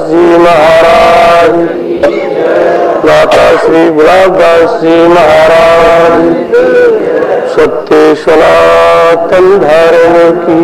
जी महाराज, माता श्री गुलाबदास जी महाराज, सत्य सनातन धर्म की।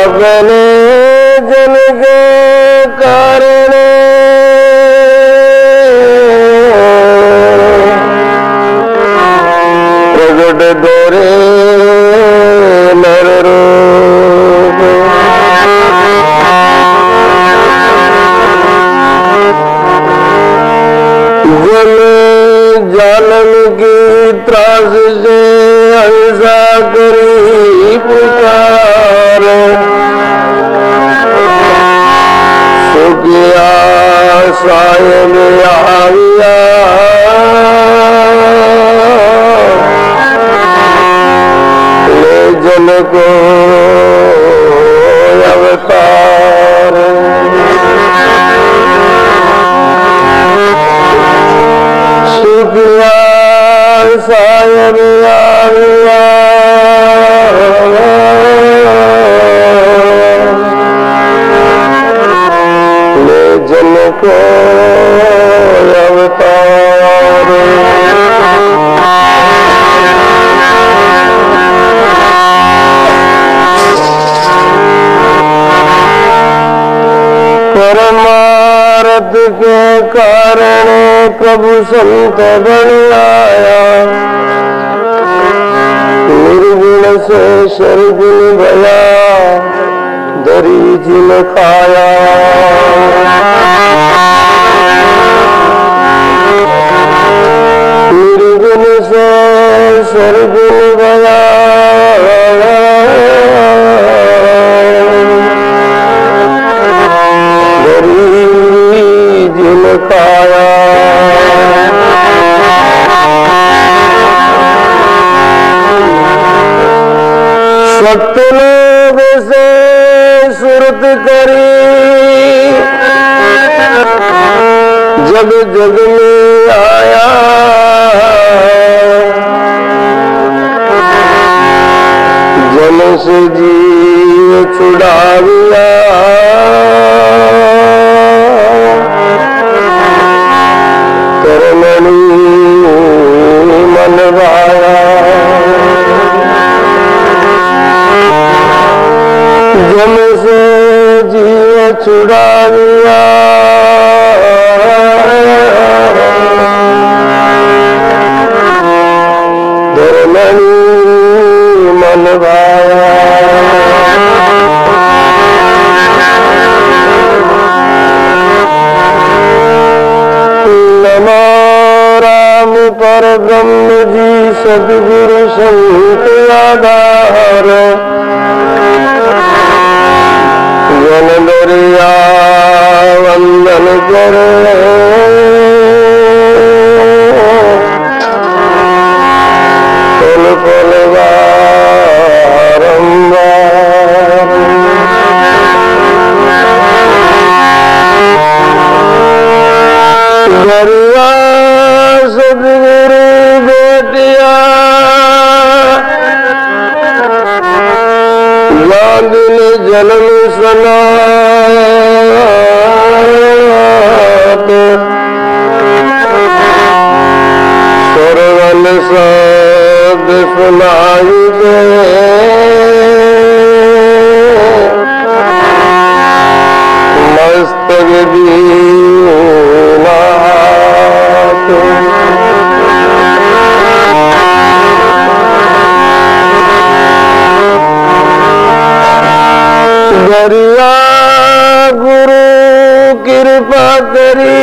अपने दास से ऐसा करी पुकार, सुखिया सायब आविया, ले जन को अवतार। सुखिया सायब आविया, ले जन को अवतार। परमारथ के कारण प्रभु संत बन आया, निर्गुण से सरगुण भया दरी जिन खाया। निर्गुण से सरगुण भया दरी जिन खाया। सतलोक से सुरत करी, जग जग में आया। जन से जीव छुड़ाविया, तरमणि मन भाया। जन से जीव छुड़ाविया, धर्मणि मन भाया। नमो राम पर ब्रह्म जी सद्गुरु संत आधार, जन दरिया वंदन करे, पल पल बारंबार। दरिया सद्गुरु बेटिया, दिन जन्म सनात, सरवन शब्द सुनाई दे, मस्तक दीना दरिया गुरु कृपा करी,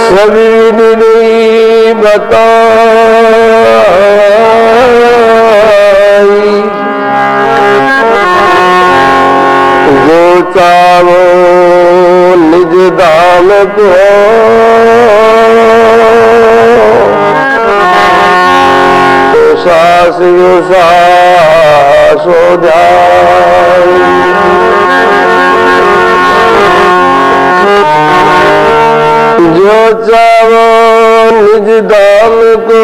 सभी नहीं बताई। जो चावो निज दान को, सास सास हो जाए। जो चावो निज दाम को,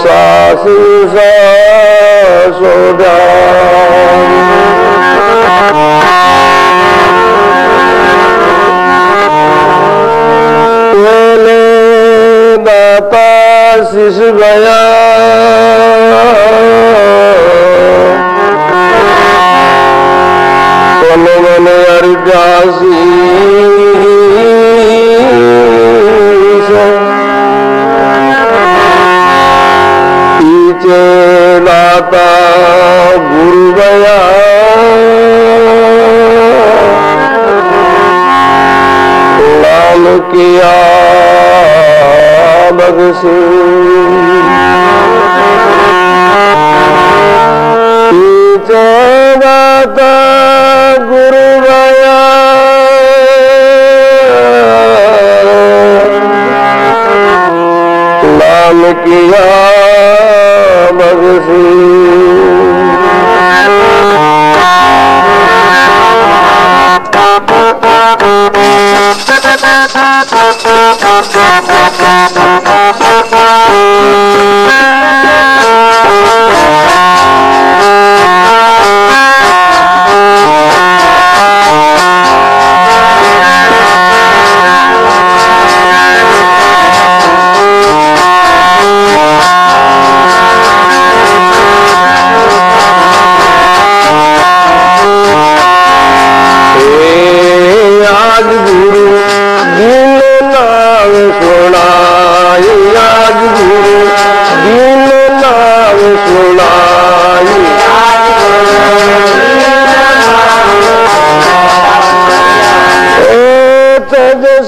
सास सास हो जाए। दाता शिष गया, मन मन अरजासी पीछे दाता गुरु गया, किया बख्शी दाता गुरु गया नाम किया बख्शी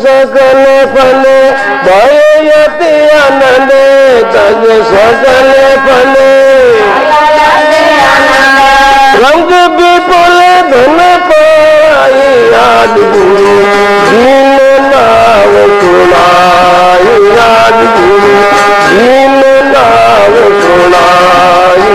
सकल फले भयति आनंद तज सकल फले रंग विपुल धन पाई याद गुरु दीन नाव सुनाई याद गुरु दीन नाव सुनाई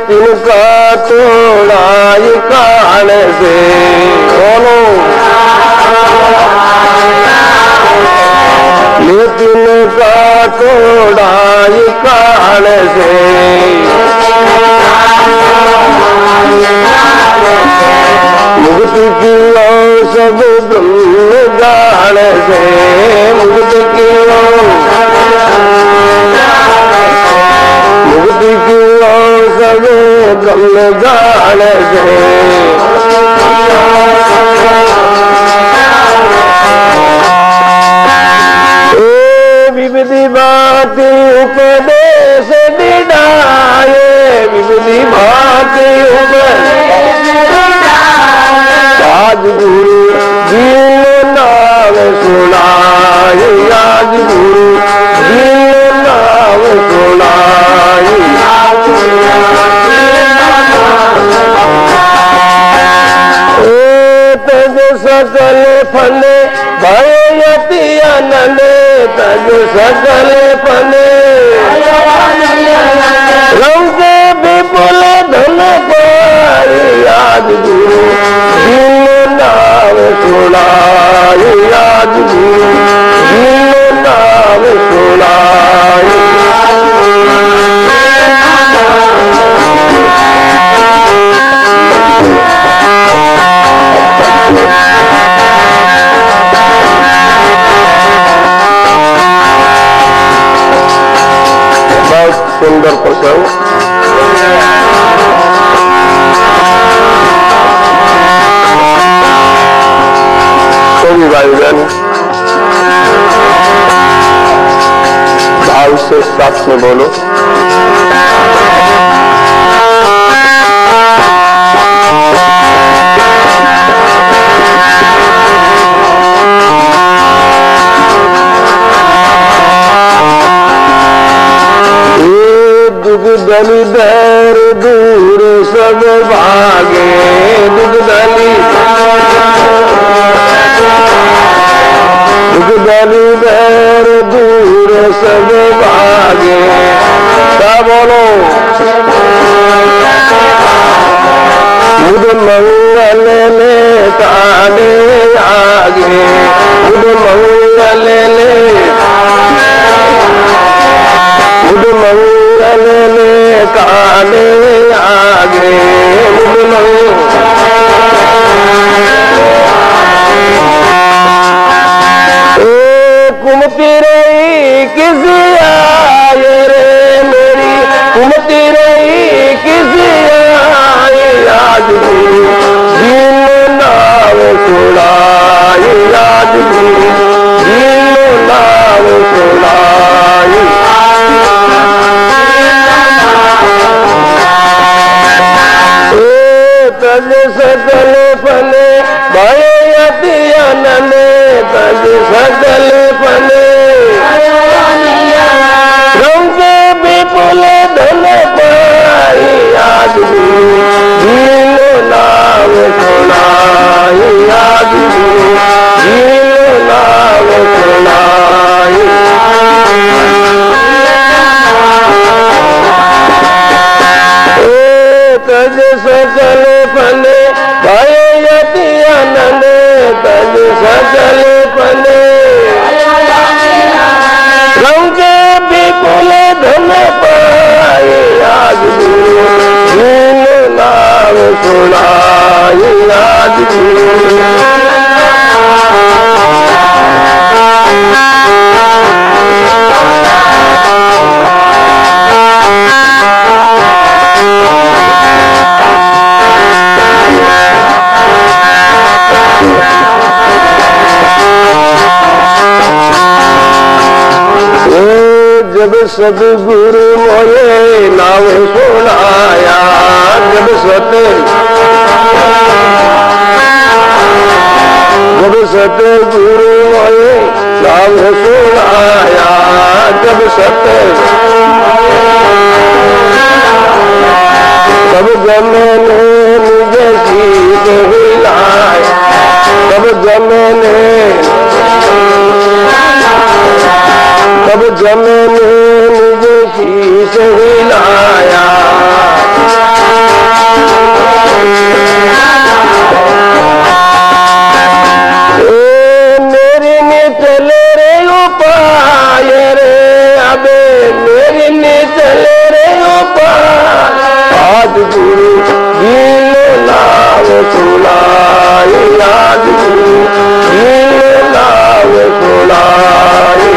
तिनका तोड़ाई कान से बोलो ये तिनका तोड़ाई कान से मुक्ति की सब ब्रह्म जान से मुक्ति की मुक्ति की सब ब्रह्म जान से विविधि भांति उपदेश दिदाए विविधि भांति उपदेश आज गुरु दीन नाम सुनाए आज गुरु दीन नाम सुनाए तज सकल फले भयति आनंद तज सकल फले रंग विपुल धन पाई याद गुरु दीन नाम सुनाई याद गुरु दीन नाम सुनाई सुंदर प्रसंग सभी भाई बहन भाव से साथ में बोलो। दुख दली बैर दूर सब भागे दुख दली बैर दूर सब भागे क्या बोलो मुझ मंगल ले ताने आगे मुझ मंगल ले काले आगे कुमती रही किसी आए रे मेरी कुमती रही किसी आए सुनाई याद जीलो नाम सुनाई तज सकल फले भयति आनंद तज सकल फले रंग विपुल धन पाई याद जीलो नाम सुनाई याद जीलो नाम सुनाई तज सकल फले भयति आनंद तज सकल फले रंग विपुल धन पाए याद जीलो नाम सुनाई याद जब सदगुरु मोये नाम सुनाया जब सतगुरु मोये नाम सुनाया जब तब जमने निज शीत हिलाया तब जमने निज शीश हिलाया मेरी निचल रे उपाय रे अबे मेरी निचल रे उपाय आज गुरु जीलो नाम सुनाई याद जीलो नाम सुनाई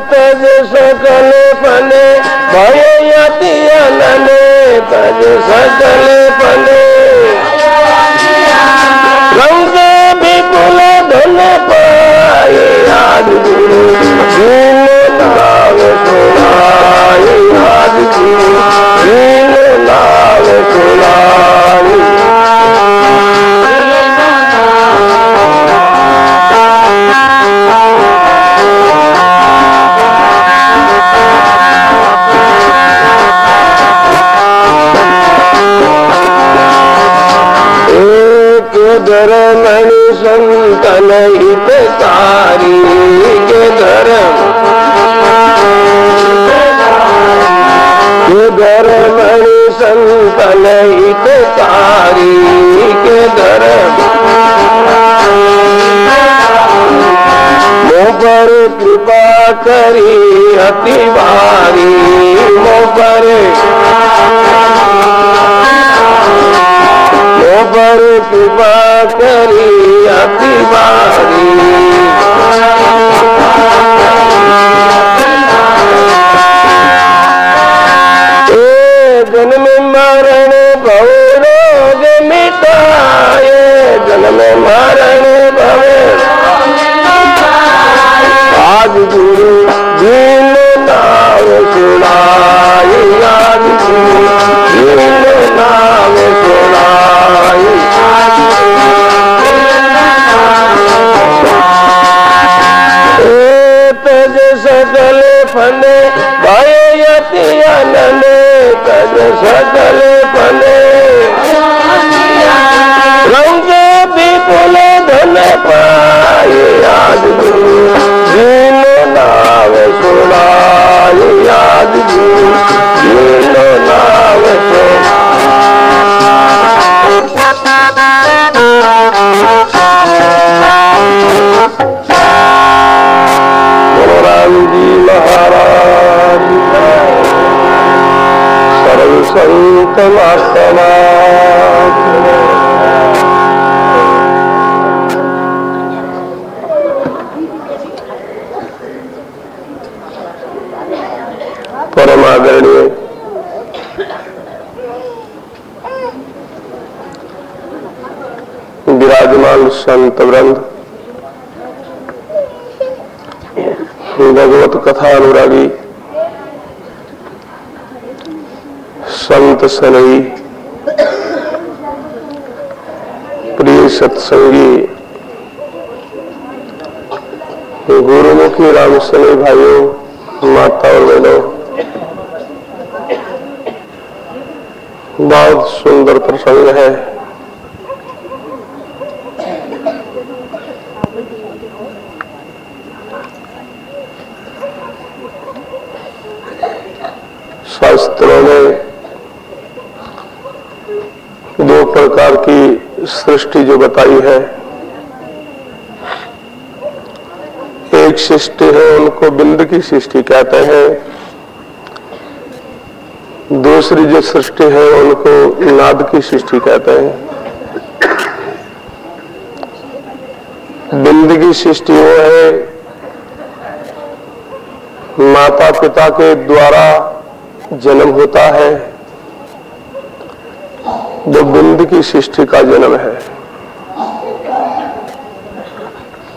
तज सकल फले भयति आनंद तज सकल फले रंग विपुल धन पाए याद जीलो नाम सुनाई याद जीलो नाम सुनाई धर्मणि संतन हितकारी के धर्मणि संतन हितकारी के धर्म मोह पर कृपा करी अति भारी मोह पर कृपा करी अति भारी जन्म मरण भव रोग मिटाए जन्म मरण भव आज गुरु जीलो नाम सुनाई आज जीलो नाम सुनाई तज सकल फले भयति आनंद तज सकल फले रंग विपुल धन पाए याद जीलो नाम सुनाई याद जीलो नाम राम जी महाराज सर्व संत महात्मा परम आदरणीय विराजमान संत वृंद, भगवत कथा अनुरागी संत सनई, प्रिय सत्संगी, गुरुमुखी राम सनई भाइयों, माता और बहनों, बहुत सुंदर प्रसंग है। शास्त्रों में दो प्रकार की सृष्टि जो बताई है, एक सृष्टि है उनको बिंद की सृष्टि कहते हैं, दूसरी जो सृष्टि है उनको नाद की सृष्टि कहते हैं। बिंद की सृष्टि वो है माता पिता के द्वारा जन्म होता है, वो बिंद की सृष्टि का जन्म है।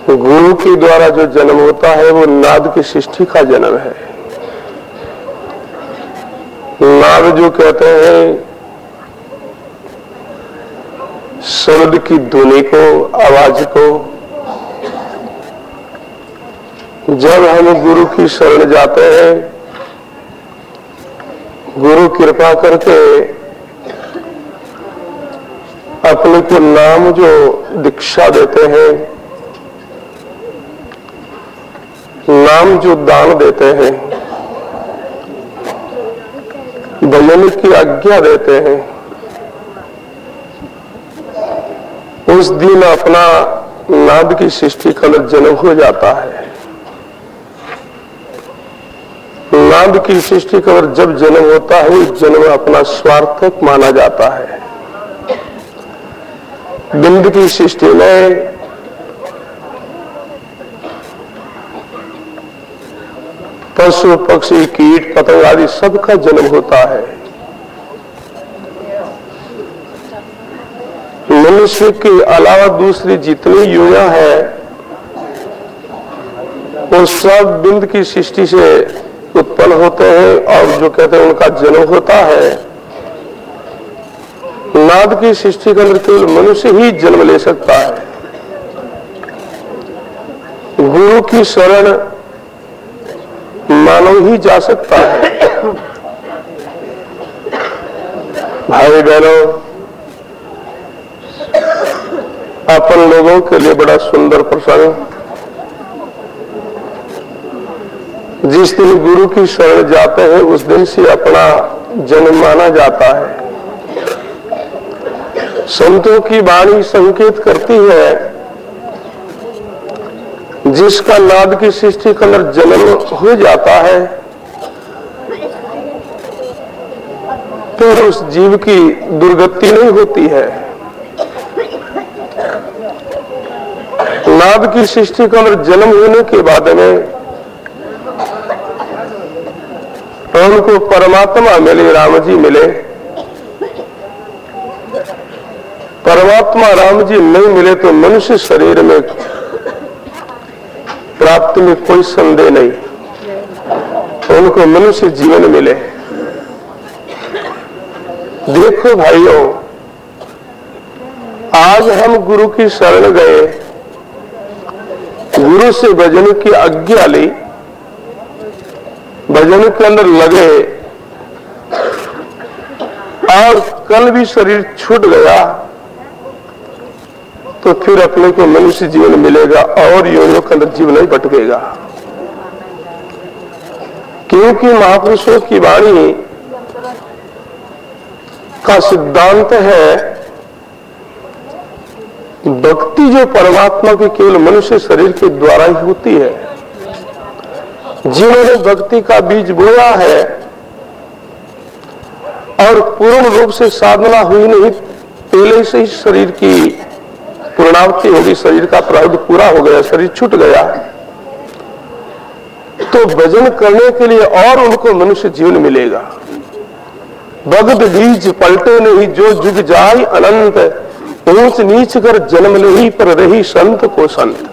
गुरु के द्वारा जो जन्म होता है वो नाद की सृष्टि का जन्म है। नाद जो कहते हैं शब्द की ध्वनि को, आवाज को। जब हम गुरु की शरण जाते हैं, गुरु कृपा करके अपने को नाम जो दीक्षा देते हैं, नाम जो दान देते हैं, भजन की आज्ञा देते हैं, उस दिन अपना नाद की सृष्टि का जन्म हो जाता है। नाद की सृष्टि का जब जन्म होता है, उस जन्म अपना स्वार्थक माना जाता है। बिंद की सृष्टि में पशु पक्षी कीट पतंग आदि सबका जन्म होता है। मनुष्य के अलावा दूसरी जितनी युवा है वो सब बिंद की सृष्टि से उत्पन्न होते हैं और जो कहते हैं उनका जन्म होता है। नाद की सृष्टि के अंदर केवल मनुष्य ही जन्म ले सकता है। गुरु की शरण मानव ही जा सकता है। भाई बहनों, अपन लोगों के लिए बड़ा सुंदर प्रसंग। जिस दिन गुरु की शरण जाते हैं उस दिन से अपना जन्म माना जाता है। संतों की वाणी संकेत करती है जिसका नाद की सृष्टि के अंदर जन्म हो जाता है, फिर उस जीव की दुर्गति नहीं होती है। नाद की सृष्टि के अंदर जन्म होने के बाद में उनको परमात्मा मिले, राम जी मिले। परमात्मा राम जी नहीं मिले तो मनुष्य शरीर में प्राप्ति में कोई संदेह नहीं, उनको मनुष्य जीवन मिले। देखो भाइयों, आज हम गुरु की शरण गए, गुरु से भजन की आज्ञा ली, भजन के अंदर लगे और कल भी शरीर छूट गया तो फिर अपने को मनुष्य जीवन मिलेगा और योनियों के अंदर जीवन नहीं भटकेगा। क्योंकि महापुरुषों की वाणी का सिद्धांत है भक्ति जो परमात्मा की केवल मनुष्य शरीर के द्वारा ही होती है। जिन्होंने भक्ति का बीज बोया है और पूर्ण रूप से साधना हुई नहीं, पहले से ही शरीर की पूर्णावती होगी, शरीर का प्रारब्ध पूरा हो गया, शरीर छूट गया, तो भजन करने के लिए और उनको मनुष्य जीवन मिलेगा। भगत बीज पलटे नहीं जो जुग जाय अनंत, ऊंच नीच कर जन्म नहीं पर रही संत को संत।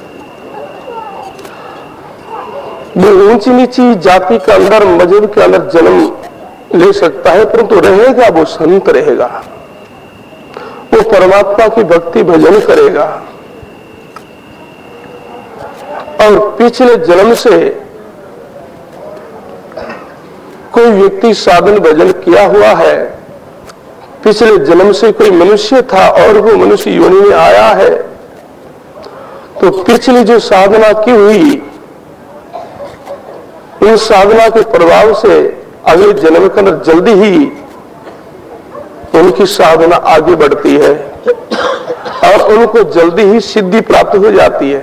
वो ऊंची नीची जाति के अंदर, मजहब के अंदर जन्म ले सकता है, परंतु रहेगा वो संत रहेगा, वो परमात्मा की भक्ति भजन करेगा। और पिछले जन्म से कोई व्यक्ति साधन भजन किया हुआ है, पिछले जन्म से कोई मनुष्य था और वो मनुष्य योनि में आया है, तो पिछली जो साधना की हुई, इन साधना के प्रभाव से अगले जन्म के अंदर जल्दी ही उनकी साधना आगे बढ़ती है और उनको जल्दी ही सिद्धि प्राप्त हो जाती है।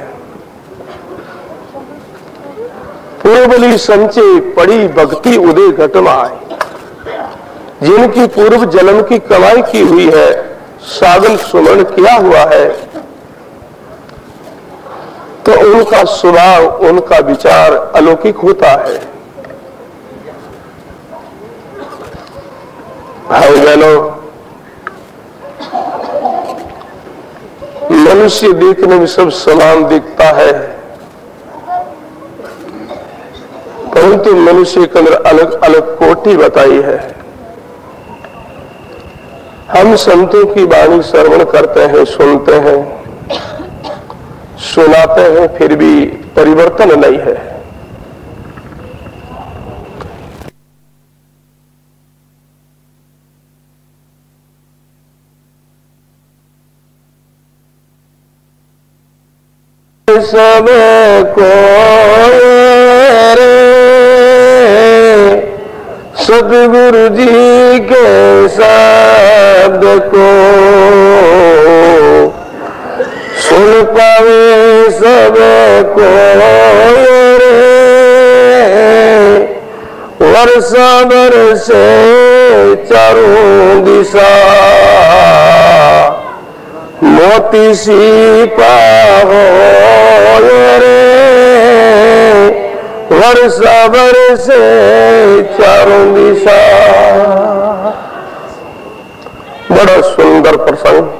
पूर्वली संचय पड़ी भक्ति उदय घटनाएं, जिनकी पूर्व जन्म की कमाई की हुई है, साधन सुमरण किया हुआ है, तो उनका स्वभाव, उनका विचार अलौकिक होता है। भाई बहनों, मनुष्य देखने में सब समान दिखता है, परंतु मनुष्य के अंदर अलग अलग कोटि बताई है। हम संतों की वाणी श्रवण करते हैं, सुनते हैं, सुनाते हैं, फिर भी परिवर्तन नहीं है। सबको सदगुरु जी के शब्द को सुन पावे सबको वर्षा बरसे चारों दिशा, मोती सी पाहो रे वर्षा बरसे चारों दिशा। बड़ा सुंदर प्रसंग।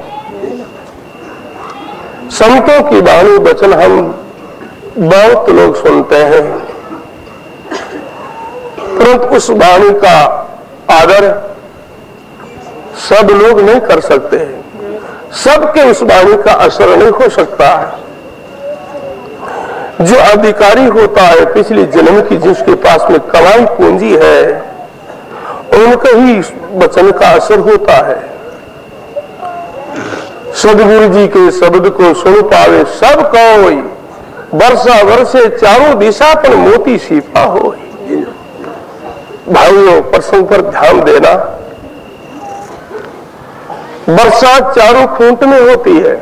संतों की वाणी वचन हम बहुत लोग सुनते हैं, परंतु उस वाणी का आदर सब लोग नहीं कर सकते हैं, सबके उस वाणी का असर नहीं हो सकता है। जो अधिकारी होता है पिछले जन्म की, जिसके पास में कमाई पूंजी है, उनका ही वचन का असर होता है। सदगुरु जी के शब्द को सुन पावे सब कोई, वर्षा वर्षे चारों दिशा पर मोती सीपा हो। भाइयों, प्रसंग पर ध्यान देना। बरसात चारों खूंट में होती है,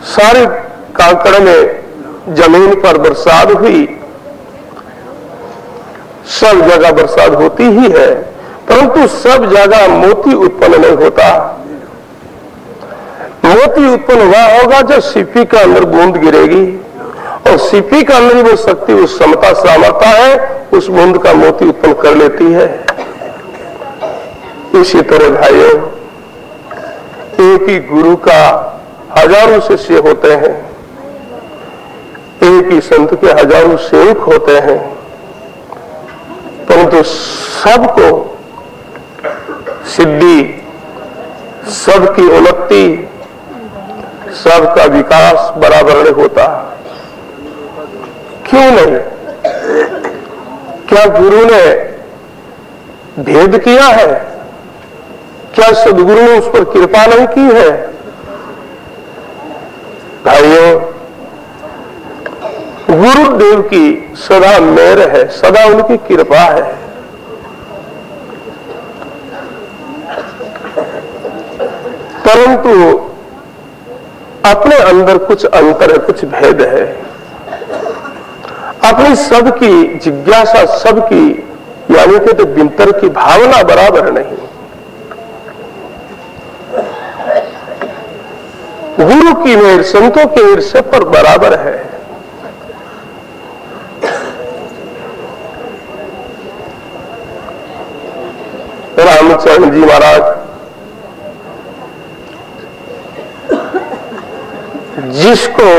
सारे कांकड़ में जमीन पर बरसात हुई, सब जगह बरसात होती ही है, परंतु सब जगह मोती उत्पन्न नहीं होता। मोती उत्पन्न हुआ होगा जब सीपी के अंदर बूंद गिरेगी, और सीपी के अंदर वो शक्ति, उस क्षमता सामर्थ्य है, उस बूंद का मोती उत्पन्न कर लेती है। इसी तरह भाइयों, एक ही गुरु का हजारों शिष्य होते हैं, एक ही संत के हजारों सेवक होते हैं, परंतु सबको सिद्धि, सबकी उन्नति, सबका विकास बराबर नहीं होता। क्यों नहीं? क्या गुरु ने भेद किया है? क्या सदगुरु ने उस पर कृपा नहीं की है? भाइयों, गुरुदेव की सदा मेहर है, सदा उनकी कृपा है। परंतु अपने अंदर कुछ अंतर है, कुछ भेद है। अपनी सबकी जिज्ञासा, सबकी यानी कि तो बिंतर की भावना बराबर नहीं। गुरु की मेहर, संतों की मेहर सब पर बराबर है। रामचंद्र जी महाराज जिसको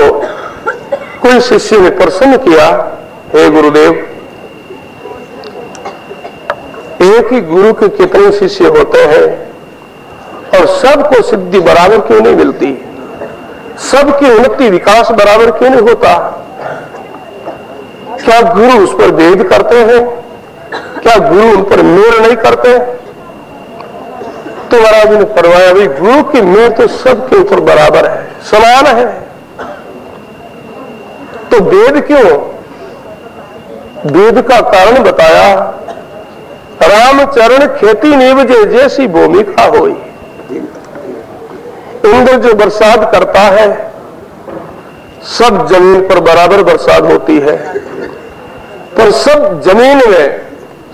कोई शिष्य ने प्रश्न किया, हे गुरुदेव, एक ही गुरु के कितने शिष्य होते हैं और सबको सिद्धि बराबर क्यों नहीं मिलती, सबकी उन्नति विकास बराबर क्यों नहीं होता? क्या गुरु उस पर भेद करते हैं? क्या गुरु उन पर मेल नहीं करते? तो महाराज ने फरमाया, भाई गुरु की मेल तो सबके ऊपर बराबर है, समान है, तो भेद क्यों? भेद का कारण बताया, रामचरण खेती निवजे जैसी भूमिका होई। इंद्र जो बरसात करता है, सब जमीन पर बराबर बरसात होती है, पर सब जमीन में,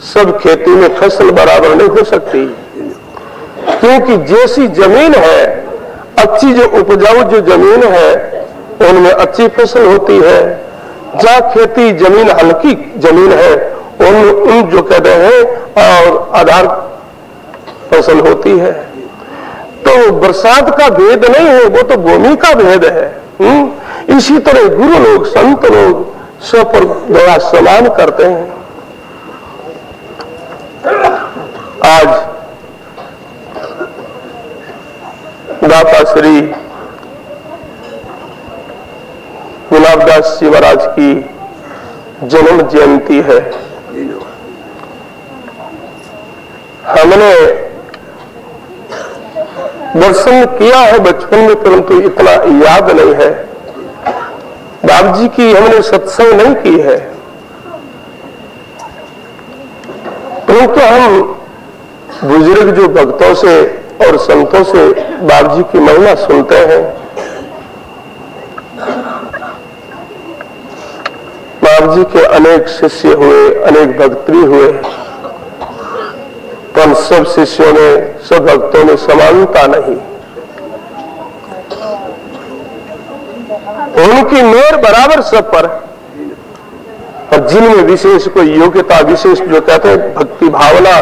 सब खेती में फसल बराबर नहीं हो सकती, क्योंकि जैसी जमीन है, अच्छी जो उपजाऊ जो जमीन है, उनमें अच्छी फसल होती है। जहाँ खेती जमीन हल्की जमीन है, उन जो कहते हैं और आधार फसल होती है। तो बरसात का भेद नहीं है, वो तो भूमि का भेद है। इसी तरह गुरु लोग, संत लोग सब पर बड़ा सम्मान करते हैं। आज दाता श्री गुलाबदास जी महाराज की जन्म जयंती है। हमने दर्शन किया है बचपन में, परंतु इतना याद नहीं है। बाबू जी की हमने सत्संग नहीं की है, परंतु हम बुजुर्ग जो भक्तों से और संतों से बाबू जी की महिमा सुनते हैं। बाबू जी के अनेक शिष्य हुए, अनेक भक्ति हुए, पर सब शिष्यों ने, सब भक्तों में समानता नहीं। उनकी मेहर बराबर सब पर, और जिनमें विशेष कोई योग्यता, विशेष जो कहते हैं भक्ति भावना,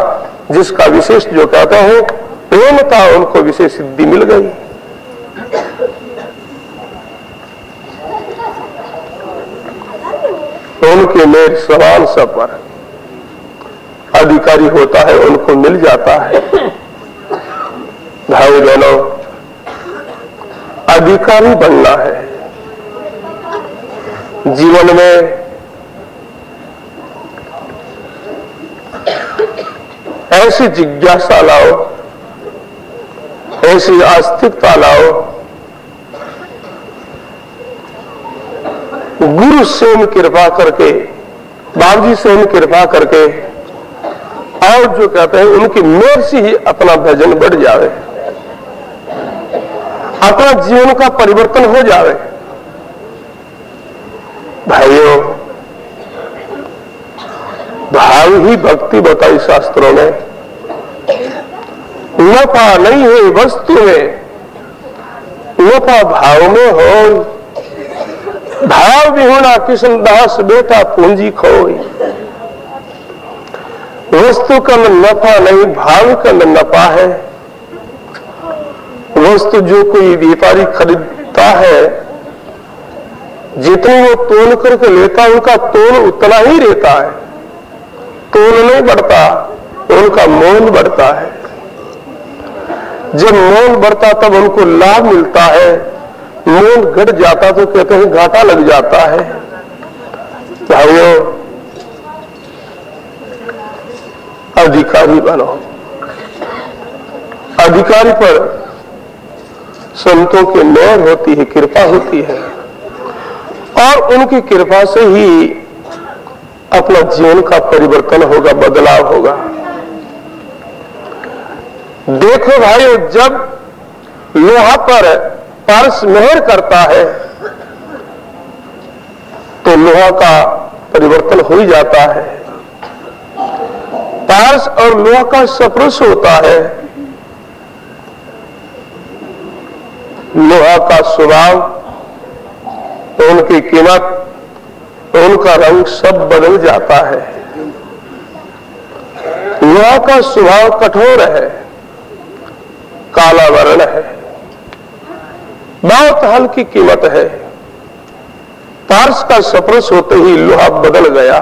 जिसका विशेष जो कहते हैं प्रेम था, उनको विशेष सिद्धि मिल गई। उनके मेहर समान सब पर, अधिकारी होता है उनको मिल जाता है। भाई बहनों, अधिकारी बनना है जीवन में। ऐसी जिज्ञासा लाओ, ऐसी आस्तिकता लाओ, गुरु स्वयं कृपा करके, बाबू जी स्वयं कृपा करके, और जो कहते हैं उनकी मेहर से ही अपना भजन बढ़ जावे, अपना जीवन का परिवर्तन हो जावे। भाइयों, भाव ही भक्ति बताई शास्त्रों में। नफा नहीं है वस्तु में, नफा भाव में हो। भाव विहुना किशन दास बेटा पूंजी खोई। वस्तु का न नफा नहीं, भाव का न नफा है। वस्तु जो कोई व्यापारी खरीदता है, जितने वो तोल करके लेता है, उनका तोल उतना ही रहता है, तोल नहीं बढ़ता, उनका मोल बढ़ता है। जब मोल बढ़ता तब उनको लाभ मिलता है, मोल घट जाता तो कहते हैं घाटा लग जाता है। भाइयों, अधिकारी बनो। अधिकारी पर संतों की मेहर होती है, कृपा होती है, और उनकी कृपा से ही अपना जीवन का परिवर्तन होगा, बदलाव होगा। देखो भाइयों, जब लोहा पर पारस मेहर करता है तो लोहा का परिवर्तन हो ही जाता है। पारस और लोहा का स्पर्श होता है। लोहा का स्वभाव, उनकी कीमत, उनका रंग सब बदल जाता है। लोहा का स्वभाव कठोर है, काला वर्ण है। बहुत हल्की कीमत है। पारस का स्पर्श होते ही लोहा बदल गया,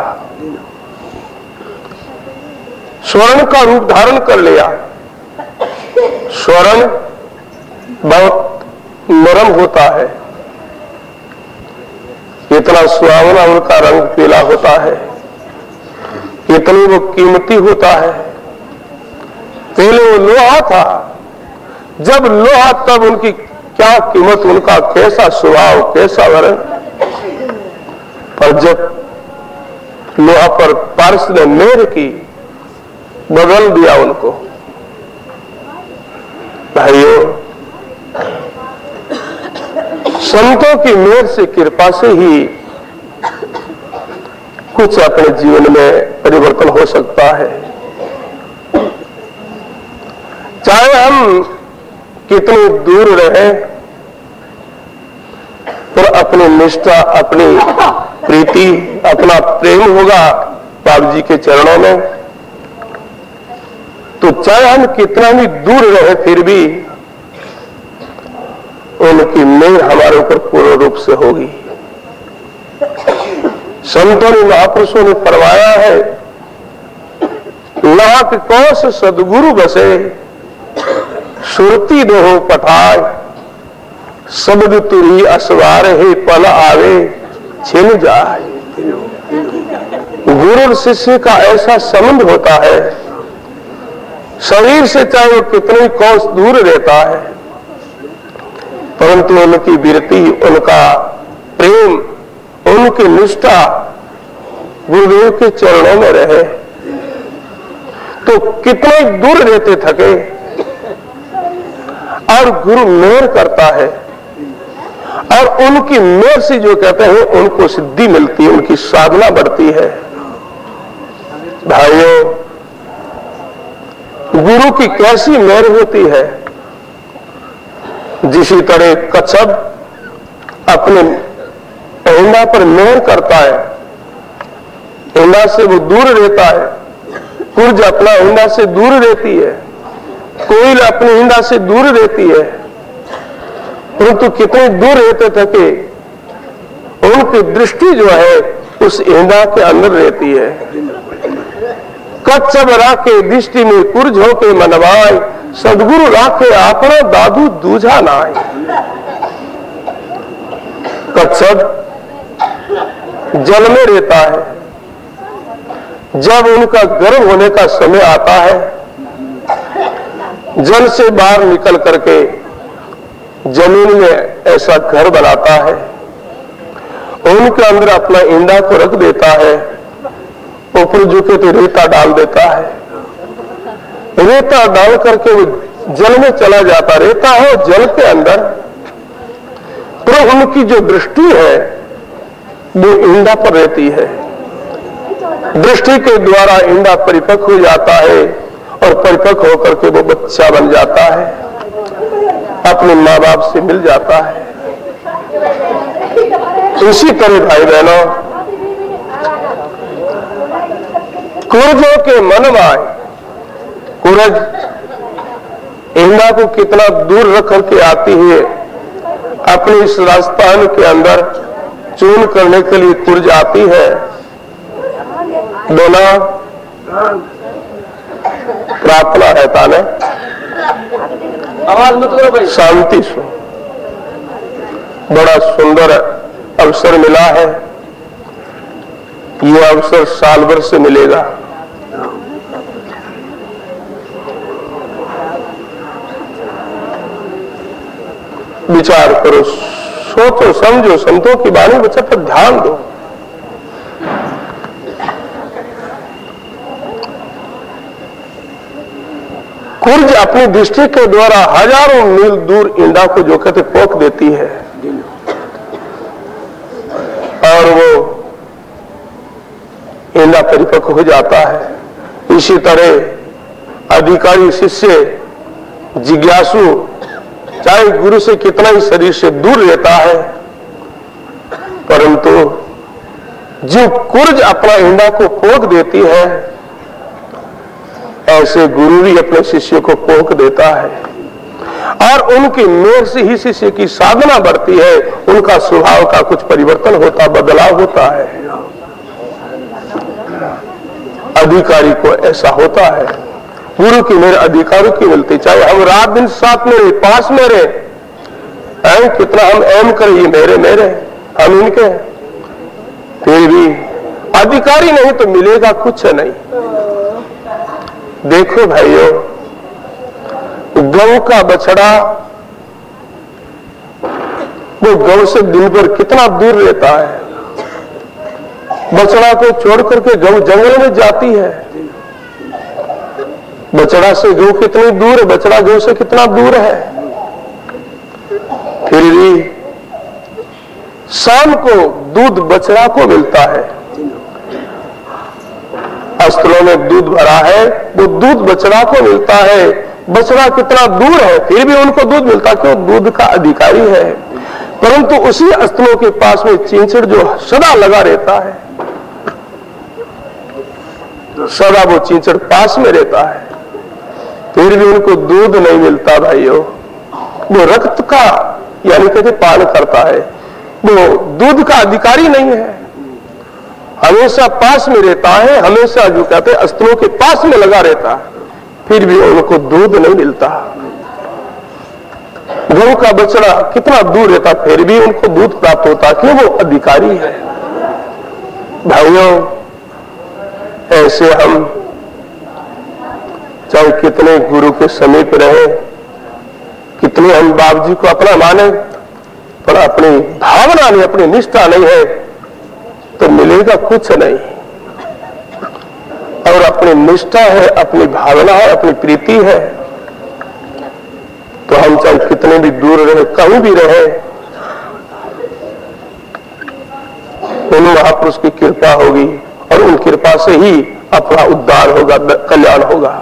स्वर्ण का रूप धारण कर लिया। स्वर्ण बहुत नरम होता है, इतना सुहावना उनका रंग पीला होता है, इतनी वो कीमती होता है। पहले वो लोहा था, जब लोहा तब उनकी क्या कीमत, उनका कैसा स्वभाव, कैसा वर्ण। पर जब लोहा पर पारस ने मेहर की, बदल दिया उनको। भाइयों, संतों की मेहर से, कृपा से ही कुछ अपने जीवन में परिवर्तन हो सकता है। चाहे हम कितने दूर रहें, पर अपनी निष्ठा, अपनी प्रीति, अपना प्रेम होगा बाबू जी के चरणों में, तो चाहे हम कितना भी दूर रहे, फिर भी उनकी मेहर हमारे ऊपर पूर्ण रूप से होगी। संतों ने, महापुरुषों ने फरमाया है, लाख कोस सदगुरु बसे, सुरती देहो पठाए, शब्द तुरी असवार है, पल आवे छिन जाए। गुरु और शिष्य का ऐसा संबंध होता है, शरीर से चाहे वो कितने कोस दूर रहता है, परंतु उनकी वीरती, उनका प्रेम, उनकी निष्ठा गुरुदेव के चरणों में रहे, तो कितने दूर रहते थके और गुरु मेहर करता है, और उनकी मेहर से जो कहते हैं उनको सिद्धि मिलती है, उनकी साधना बढ़ती है। भाइयों, गुरु की कैसी मेहर होती है। जिसी तरह कच्छप अपने इंदा पर मेहर करता है, इंदा से वो दूर रहता है, कुर्ज अपना इंदा से दूर रहती है, कोयल अपनी इंदा से दूर रहती है, परंतु कितने दूर रहते थे कि उनकी दृष्टि जो है उस इंदा के अंदर रहती है। कच्छप राखे दृष्टि में कुर्ज हो के मनवाए, सदगुरु राखे अपना दादू दूजा नाय। कच्छप जल में रहता है, जब उनका गर्भ होने का समय आता है, जल से बाहर निकल करके जमीन में ऐसा घर बनाता है, उनके अंदर अपना इंडा को रख देता है, ऊपर झुके तो रेता डाल देता है, रेता डाल करके वो जल में चला जाता, रेता है जल के अंदर, तो उनकी जो दृष्टि है वो इंडा पर रहती है। दृष्टि के द्वारा इंडा परिपक्व हो जाता है और परिपक्व होकर के वो बच्चा बन जाता है, अपने माँ बाप से मिल जाता है। इसी तरह भाई बहनों, कुर्जों के मन में कुरज इंदा को कितना दूर रख करके आती है, अपने इस राजस्थान के अंदर चून करने के लिए कुर्ज आती है। दोना प्रार्थना है ताने आवाज मत करो भाई, शांति से। बड़ा सुंदर अवसर मिला है, ये अवसर साल भर से मिलेगा। विचार करो, सोचो, समझो, संतों की वाणी बच्चे पर ध्यान दो। कुर्ज अपनी दृष्टि के द्वारा हजारों मील दूर इंडा को जो कहते पोख देती है, और वो इंडा परिपक्व हो जाता है। इसी तरह अधिकारी शिष्य जिज्ञासु चाहे गुरु से कितना ही शरीर से दूर रहता है, परंतु जो कुर्ज अपना इंडा को पोख देती है, ऐसे गुरु भी अपने शिष्य को पोख देता है। और उनकी मेघ से ही शिष्य की साधना बढ़ती है, उनका स्वभाव का कुछ परिवर्तन होता, बदलाव होता है। अधिकारी को ऐसा होता है, गुरु की मेरे अधिकारों की मिलती, चाहे हम रात दिन साथ में रहे, पास में रहे, कितना हम एम करें, ये मेरे मेरे हम इनके, फिर भी अधिकारी नहीं तो मिलेगा कुछ नहीं। देखो भाइयों, गौ का बछड़ा वो गौ से दिन भर कितना दूर रहता है, बछड़ा को छोड़ करके गौ जंगल में जाती है। बछड़ा से गौ कितनी दूर है, बछड़ा गौ से कितना दूर है, फिर भी शाम को दूध बछड़ा को मिलता है। अस्त्रों में दूध भरा है, वो दूध बछड़ा को मिलता है। बछड़ा कितना दूर है, फिर भी उनको दूध मिलता, क्यों? दूध का अधिकारी है। परंतु उसी अस्त्रों के पास में चींचड़ जो सदा लगा रहता है, सदा वो चींचड़ पास में रहता है, फिर भी उनको दूध नहीं मिलता भाइयों। वो रक्त का यानी कहते पान करता है, वो दूध का अधिकारी नहीं है, हमेशा पास में रहता है, हमेशा जो कहते हैं अस्त्रों के पास में लगा रहता है, फिर भी उनको दूध नहीं मिलता। गौ का बछड़ा कितना दूर रहता, फिर भी उनको दूध प्राप्त होता, क्यों? वो अधिकारी है। भाइयों, ऐसे हम चाहे कितने गुरु के समीप रहे, कितने हम बाप जी को अपना माने, पर अपनी भावना नहीं, अपनी निष्ठा नहीं है तो मिलेगा कुछ नहीं। और अपनी निष्ठा है, अपनी भावना है, अपनी प्रीति है, तो हम चाहे कितने भी दूर रहे, कहीं भी रहे, उन महापुरुष की कृपा होगी और उन कृपा से ही अपना उद्धार होगा, कल्याण होगा।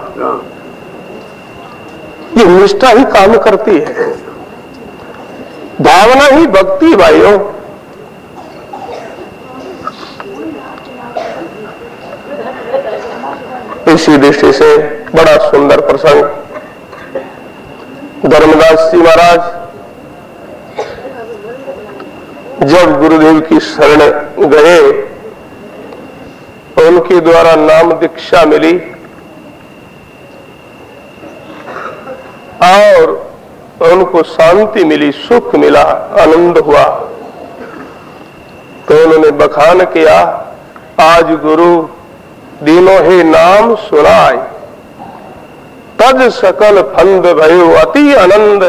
ये निष्ठा ही काम करती है, भावना ही भक्ति भाइयों। इसी दृष्टि से बड़ा सुंदर प्रसंग, धर्मदास जी महाराज जब गुरुदेव की शरण गए, उनके द्वारा नाम दीक्षा मिली और उनको शांति मिली, सुख मिला, आनंद हुआ, तो उन्होंने बखान किया, आज गुरु दीनो हे नाम सुनाय, तज सकल फंद भयो अति आनंद,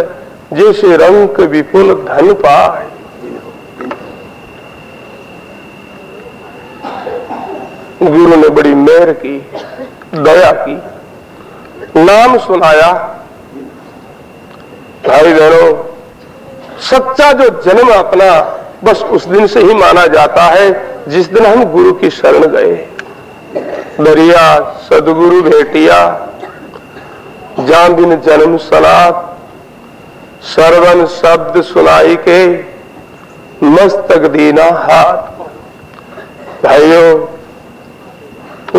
जैसे रंक विपुल धन पाए। गुरु ने बड़ी मेहर की, दया की, नाम सुनाया। भाई बहनों, सच्चा जो जन्म अपना बस उस दिन से ही माना जाता है जिस दिन हम गुरु की शरण गए। दरिया सदगुरु भेटिया, जान दिन जन्म सनात, सर्वन शब्द सुनाई के, मस्तक दीना हाथ। भाइयों,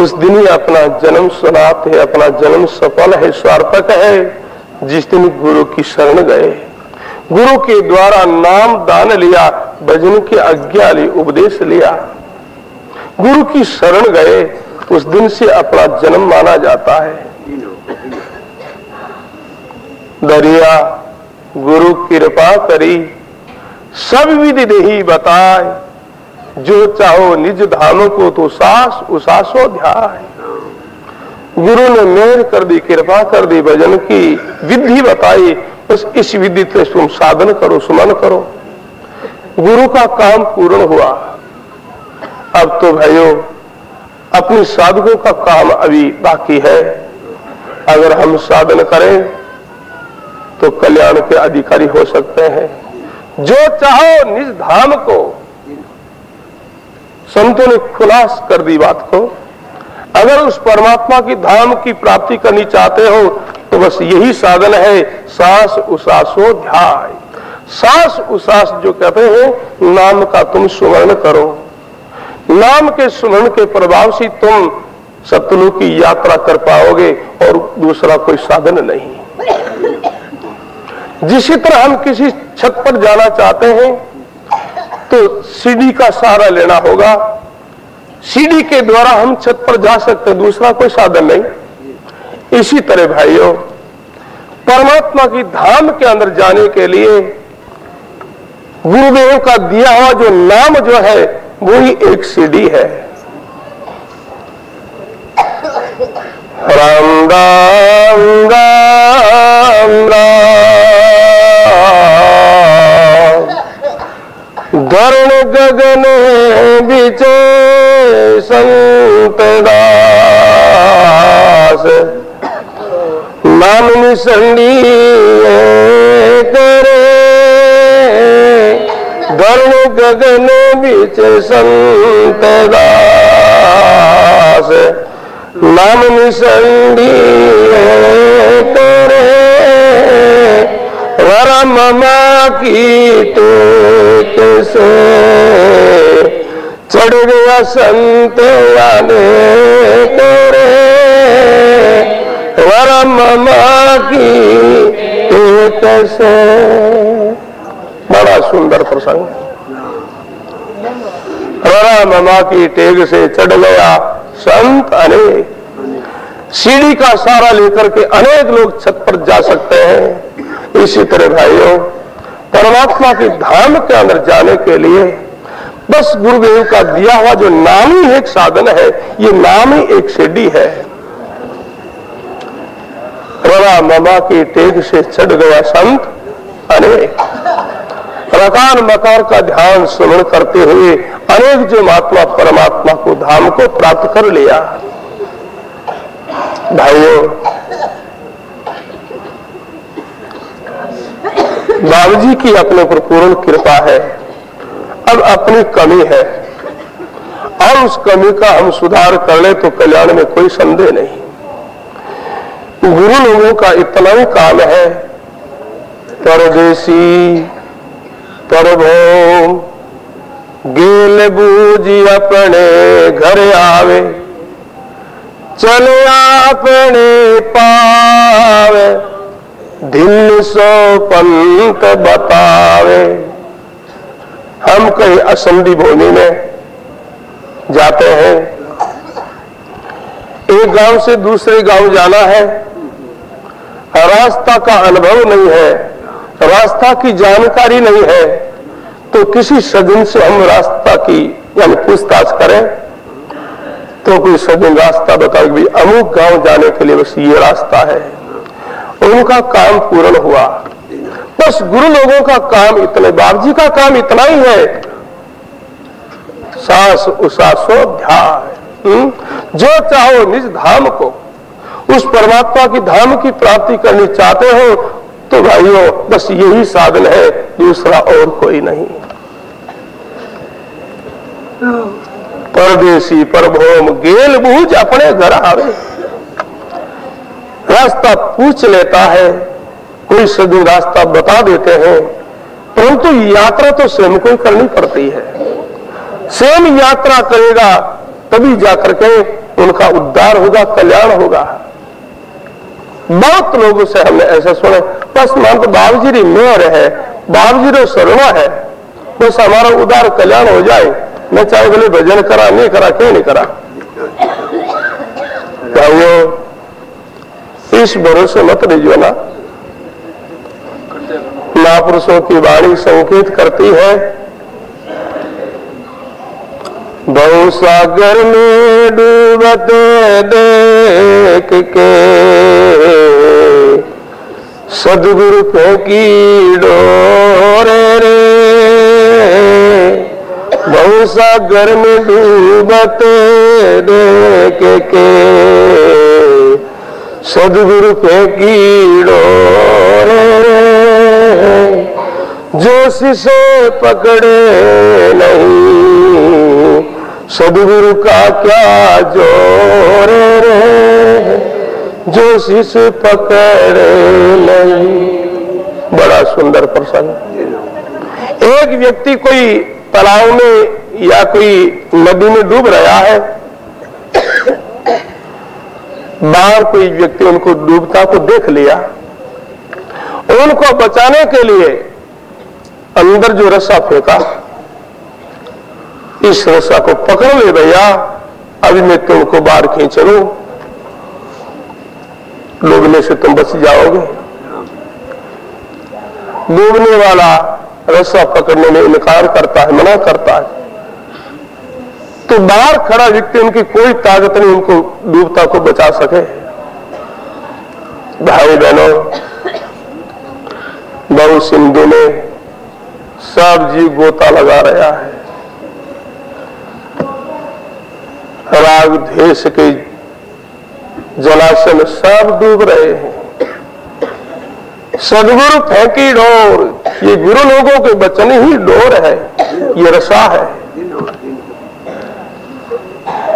उस दिन ही अपना जन्म सनात है, अपना जन्म सफल है, सार्थक है, जिस दिन गुरु की शरण गए, गुरु के द्वारा नाम दान लिया, भजन की आज्ञा ली, उपदेश लिया, गुरु की शरण गए, उस दिन से अपना जन्म माना जाता है। दरिया गुरु कृपा करी, सब विधि देही बताए, जो चाहो निज धाम को तो सास उसासो ध्याय। गुरु ने मेहर कर दी, कृपा कर दी, भजन की विधि बताई, बस इस विधि से तुम साधन करो, सुमन करो, गुरु का काम पूर्ण हुआ। अब तो भाइयों, अपनी साधकों का काम अभी बाकी है। अगर हम साधन करें तो कल्याण के अधिकारी हो सकते हैं। जो चाहो निज धाम को, संतों ने खुलास कर दी बात को। अगर उस परमात्मा की धाम की प्राप्ति करनी चाहते हो तो बस यही साधन है, सास उसासो ध्याय। सास उसास जो कहते हैं, नाम का तुम सुमरण करो, नाम के सुमरण के प्रभाव से तुम सतलोक की यात्रा कर पाओगे और दूसरा कोई साधन नहीं। जिसी तरह हम किसी छत पर जाना चाहते हैं तो सीढ़ी का सहारा लेना होगा। सीढ़ी के द्वारा हम छत पर जा सकते हैं, दूसरा कोई साधन नहीं। इसी तरह भाइयों, परमात्मा की धाम के अंदर जाने के लिए गुरुदेव का दिया हुआ जो नाम जो है वो ही एक सीढ़ी है। राम राम राम राम, धरण गगन बिचे संत दास, नाम निसंडी करे, धरण गगन बिचे संत दास, नाम निसंडी करे, ममा की टेक से चढ़ गया संत आने करे, ममा की टेक से। बड़ा सुंदर प्रसंग। ममा की टेक से चढ़ गया संत अनेक। सीढ़ी का सहारा लेकर के अनेक लोग छत पर जा सकते हैं। इसी तरह भाइयों, परमात्मा की धाम के अंदर जाने के लिए बस गुरुदेव का दिया हुआ जो नाम ही एक साधन है, ये नाम ही एक सीढ़ी है। ममा की टेक से चढ़ गया संत अनेक। रकान मकार का ध्यान स्मरण करते हुए अनेक जो महात्मा परमात्मा को धाम को प्राप्त कर लिया। भाइयों, बाबू जी की अपने पर पूर्ण कृपा है। अब अपनी कमी है और उस कमी का हम सुधार कर ले तो कल्याण में कोई संदेह नहीं। गुरु लोगों का इतना ही काम है, परदेसी परभोम गेल बूझी अपने घर आवे, चले अपने पावे, दिन सो पंत बतावे। हम कहीं असंधि भूमि में जाते हैं, एक गांव से दूसरे गांव जाना है, रास्ता का अनुभव नहीं है, रास्ता की जानकारी नहीं है, तो किसी सज्जन से हम रास्ता की यानी पूछताछ करें तो कोई सज्जन रास्ता बताए कि अमुक गांव जाने के लिए बस ये रास्ता है, उनका काम पूर्ण हुआ। बस गुरु लोगों का काम इतने, बाप जी का काम इतना ही है, सास उसासो ध्यान। जो चाहो निज धाम को, उस परमात्मा की धाम की प्राप्ति करनी चाहते हो तो भाइयों बस यही साधन है, दूसरा और कोई नहीं। परदेसी परभोम गेल बूझ अपने घर आवे। रास्ता पूछ लेता है, कोई सभी रास्ता बता देते हैं, परंतु यात्रा तो स्वयं को करनी पड़ती है। स्वयं यात्रा करेगा तभी जाकर के उनका उद्धार होगा, कल्याण होगा। बहुत लोगों से हमने ऐसा सुना, बस मान तो बाबूजी री मेहर है, बाबूजी रो शरणा है, बस हमारा उद्धार कल्याण हो जाए, मैं चाहे बोले भजन करा नहीं करा क्यों नहीं करा। भाइयों, इस भरोसे मत रहियो ना। महापुरुषों की वाणी संकेत करती है, भवसागर में डूबते देख के सदगुरु फेंकी डोरे रे, भवसागर में डूबते देख के सदगुरु फेंकी डोरे रे, जो शिष्य पकड़े नहीं सदगुरु का क्या जोर रे, जो शिष्य पकड़े नहीं। बड़ा सुंदर प्रसंग। एक व्यक्ति कोई तालाब में या कोई नदी में डूब रहा है, बाहर कोई व्यक्ति उनको डूबता को देख लिया उनको बचाने के लिए अंदर जो रस्सा फेंका, इस रस्सा को पकड़ ले भैया, अभी मैं तुमको बाहर खींच लूं, डूबने से तुम बच जाओगे। डूबने वाला रस्सा पकड़ने में इनकार करता है, मना करता है, तो बाहर खड़ा व्यक्ति, उनकी कोई ताकत नहीं उनको डूबता को बचा सके। भाई बहनों, बहु सिंधु में सब जीव गोता लगा रहा है, राग द्वेष के जलाशय में सब डूब रहे हैं। सदगुरु फेंकी डोर, ये गुरु लोगों के वचन ही डोर है, ये रसा है।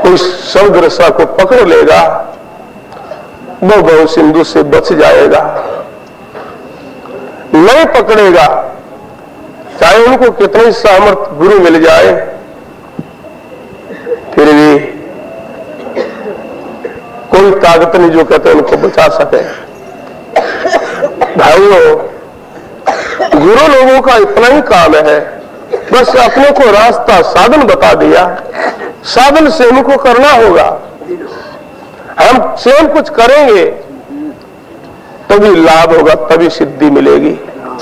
उस शब्द रसा को पकड़ लेगा, वो बहु सिंधु से बच जाएगा। नहीं पकड़ेगा, चाहे उनको कितनी सामर्थ गुरु मिल जाए, फिर भी कोई ताकत नहीं जो कहते उनको बचा सके। भाइयों, गुरु लोगों का इतना ही काम है, बस अपने को रास्ता साधन बता दिया, साधन से उनको करना होगा। हम स्वयं कुछ करेंगे तभी लाभ होगा, तभी सिद्धि मिलेगी,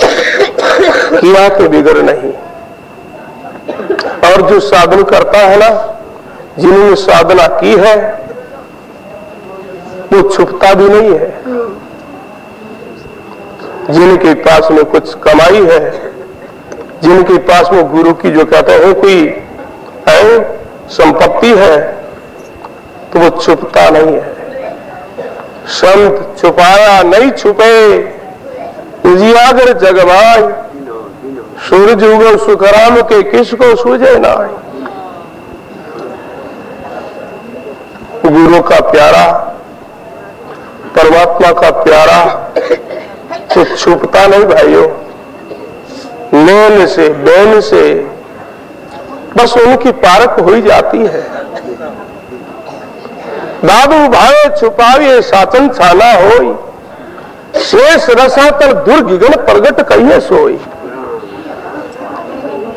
किया तो बिगड़ नहीं। और जो साधन करता है ना, जिन्होंने साधना की है, वो छुपता भी नहीं है। जिनके पास में कुछ कमाई है, जिनके पास में गुरु की जो कहते हैं कोई संपत्ति है, तो वो छुपता नहीं है। संत छुपाया नहीं छुपे, उजियागर जगमाय, सूरज उगो सुखराम के किसको सूझे ना। गुरु का प्यारा, परमात्मा का प्यारा तो छुपता नहीं भाइयों। नैन से बैन से बस उनकी पारख हो ही जाती है। दादू भावे छुपाविए साचन छाना होई, शेष रसातल दुर्गिगन प्रगट कहिए सोई।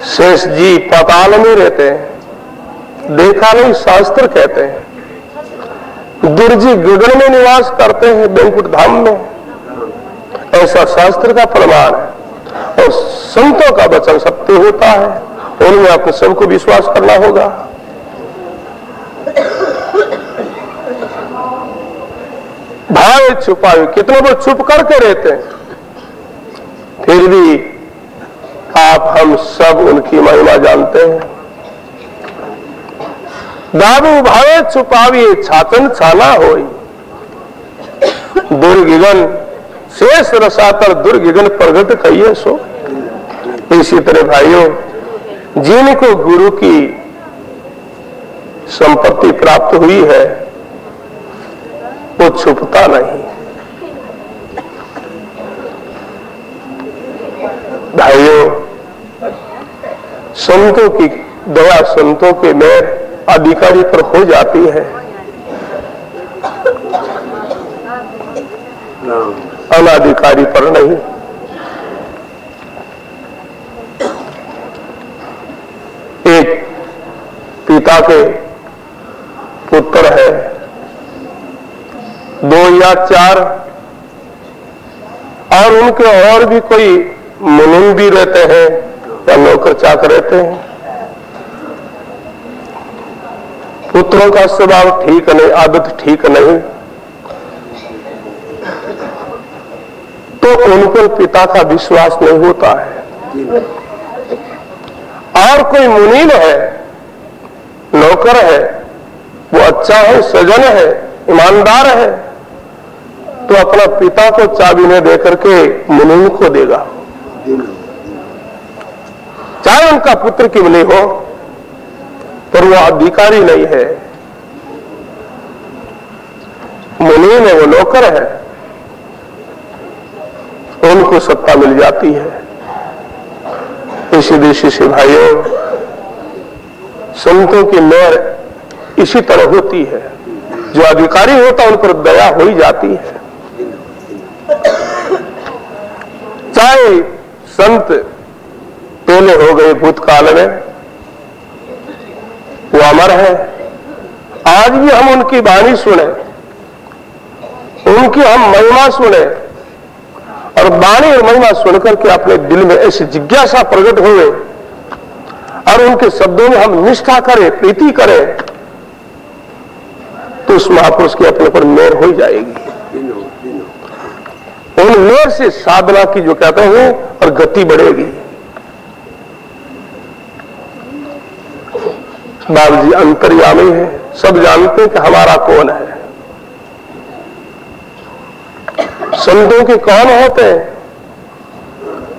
शेष जी पाताल में रहते हैं, देखा नहीं शास्त्र कहते हैं। दुर्जी गगन में निवास करते हैं, वैकुंठ धाम में, ऐसा शास्त्र का प्रमाण है। और संतों का वचन सत्य होता है, उनमें अपने सबको विश्वास करना होगा। भाव छुपाए, कितने वो छुप करके रहते हैं, फिर भी आप हम सब उनकी महिमा जानते हैं। दादू भावे छुपाविए छाचन छाना होई, दुर्गिगन शेष रसातर दुर्गिगन प्रगट कहिए सो। इसी तरह भाइयों, जिनको गुरु की संपत्ति प्राप्त हुई है, वो छुपता नहीं। भाइयों, संतों की दया, संतों के मेहर अधिकारी पर हो जाती है, अनाधिकारी पर नहीं। एक पिता के पुत्र है, 2 या 4, और उनके और भी कोई मुनीम भी रहते हैं या नौकर चाकर रहते हैं। पुत्रों का स्वभाव ठीक नहीं, आदत ठीक नहीं, तो उन पर पिता का विश्वास नहीं होता है। और कोई मुनीम है, नौकर है, वो अच्छा है, सजन है, ईमानदार है, तो अपना पिता को चाबी न दे करके मुनीम को देगा, चाहे उनका पुत्र क्यों नहीं हो, पर वो अधिकारी नहीं है, मुनीम है, वो नौकर है, उनको सत्ता मिल जाती है। इसी दृष्टि से भाइयों, संतों की मेहर इसी तरह होती है, जो अधिकारी होता है उन पर दया हो ही जाती है। चाहे संत पहले हो गए भूतकाल में, वो अमर है। आज भी हम उनकी वाणी सुने, उनकी हम महिमा सुने, और वाणी और महिमा सुनकर के अपने दिल में ऐसी जिज्ञासा प्रकट हुए और उनके शब्दों में हम निष्ठा करें, प्रीति करें, तो उस महापुरुष की अपने पर मेहर हो जाएगी। उन मेहर से साधना की जो कहते हैं और गति बढ़ेगी। बाबा जी अंतर्यामी है, सब जानते हैं कि हमारा कौन है। संतों के कौन होते हैं?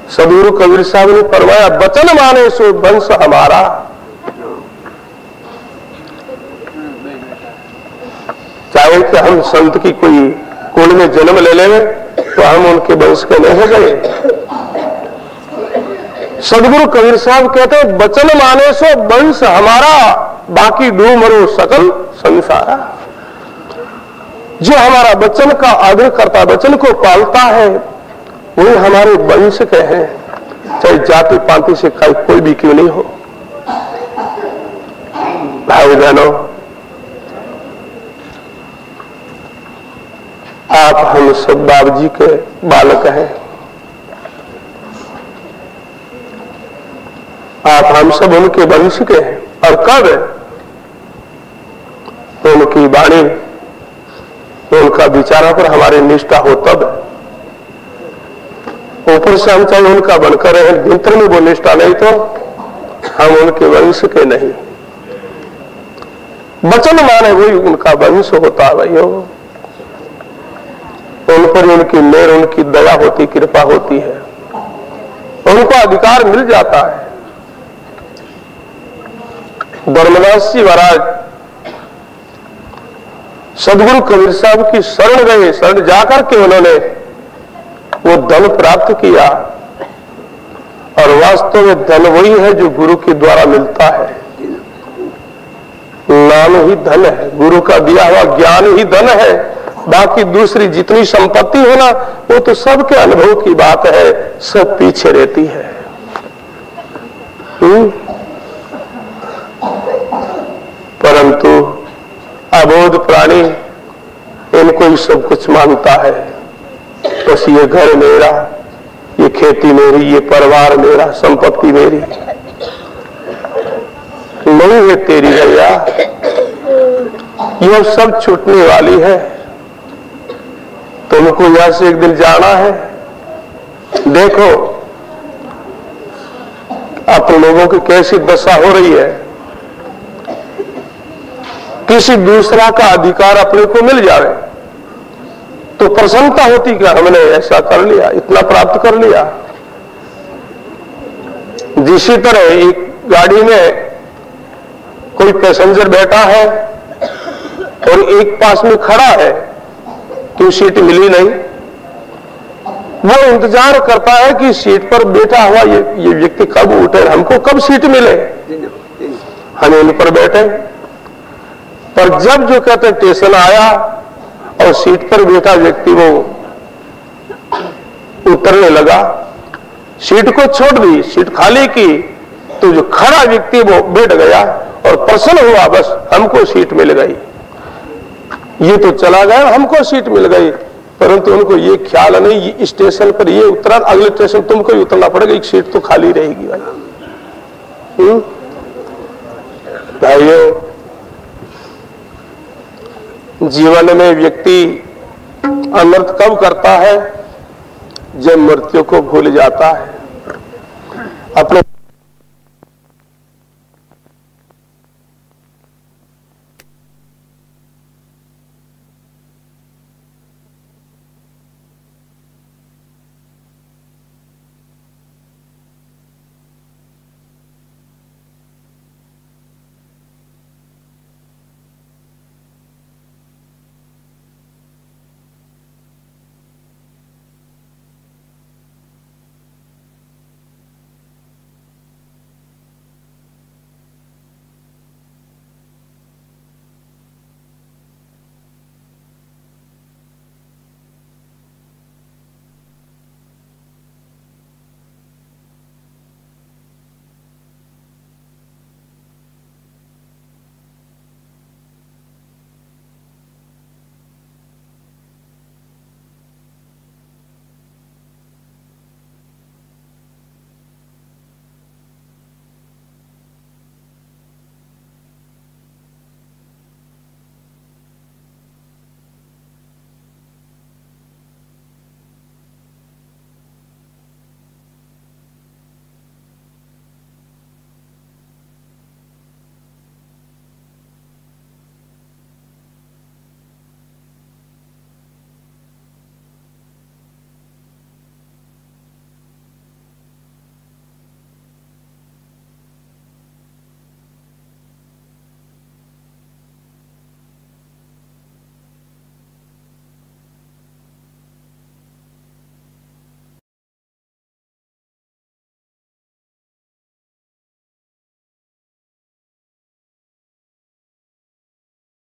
सदगुरु कबीर साहब ने फरमाया, वचन माने सो वंश हमारा। चाहे कि हम संत की कोई कुल में जन्म ले लेंगे तो हम उनके वंश के नहीं हो गए। सदगुरु कबीर साहब कहते हैं, वचन माने सो वंश हमारा, बाकी डूब मरो सकल संसारा। जो हमारा वचन का आदर करता, वचन को पालता है, वही हमारे वंश के हैं, चाहे जाति पाति से कोई भी क्यों नहीं हो। भाई बहनों, आप हम सब बाबा जी के बालक हैं। आप हम सब उनके वंश के हैं। और कब तो उनकी वाणी, उनका विचारों पर हमारी निष्ठा हो तब। ऊपर से हम चाहे उनका बनकर रहे, भीतर में वो निष्ठा नहीं तो हम उनके वंश के नहीं। वचन माने वही उनका वंश होता है भाइयों। उन पर उनकी मेहर, उनकी दया होती, कृपा होती है, उनको अधिकार मिल जाता है। धर्मदास जी महाराज सदगुरु कबीर साहब की शरण गए, शरण जाकर के उन्होंने वो धन प्राप्त किया। और वास्तव में धन वही है जो गुरु के द्वारा मिलता है। नाम ही धन है, गुरु का दिया हुआ ज्ञान ही धन है। बाकी दूसरी जितनी संपत्ति हो ना, वो तो सबके अनुभव की बात है, सब पीछे रहती है। परंतु अबोध प्राणी इनको ही सब कुछ मानता है। बस ये घर मेरा, ये खेती मेरी, ये परिवार मेरा, संपत्ति मेरी नहीं है तेरी भैया, ये सब छूटने वाली है। तुमको यहां से एक दिन जाना है। देखो आप लोगों की कैसी दशा हो रही है। किसी दूसरा का अधिकार अपने को मिल जाए तो प्रसन्नता होती कि हमने ऐसा कर लिया, इतना प्राप्त कर लिया। जिसी तरह एक गाड़ी में कोई पैसेंजर बैठा है और एक पास में खड़ा है, क्यों सीट मिली नहीं, वो इंतजार करता है कि सीट पर बैठा हुआ ये व्यक्ति कब उठे, हमको कब सीट मिले, हम इन पर बैठे। पर जब जो कहते हैं स्टेशन आया और सीट पर बैठा व्यक्ति वो उतरने लगा, सीट को छोड़ दी, सीट खाली की, तो जो खड़ा व्यक्ति वो बैठ गया और प्रसन्न हुआ, बस हमको सीट मिल गई। ये तो चला गया, हमको सीट मिल गई। परंतु उनको ये ख्याल नहीं, स्टेशन पर ये उतरा, अगले स्टेशन तुमको ही उतरना पड़ेगा, एक सीट तो खाली रहेगी भाई। भाइयों, जीवन में व्यक्ति अनर्थ कब करता है? जब मृत्यु को भूल जाता है, अपने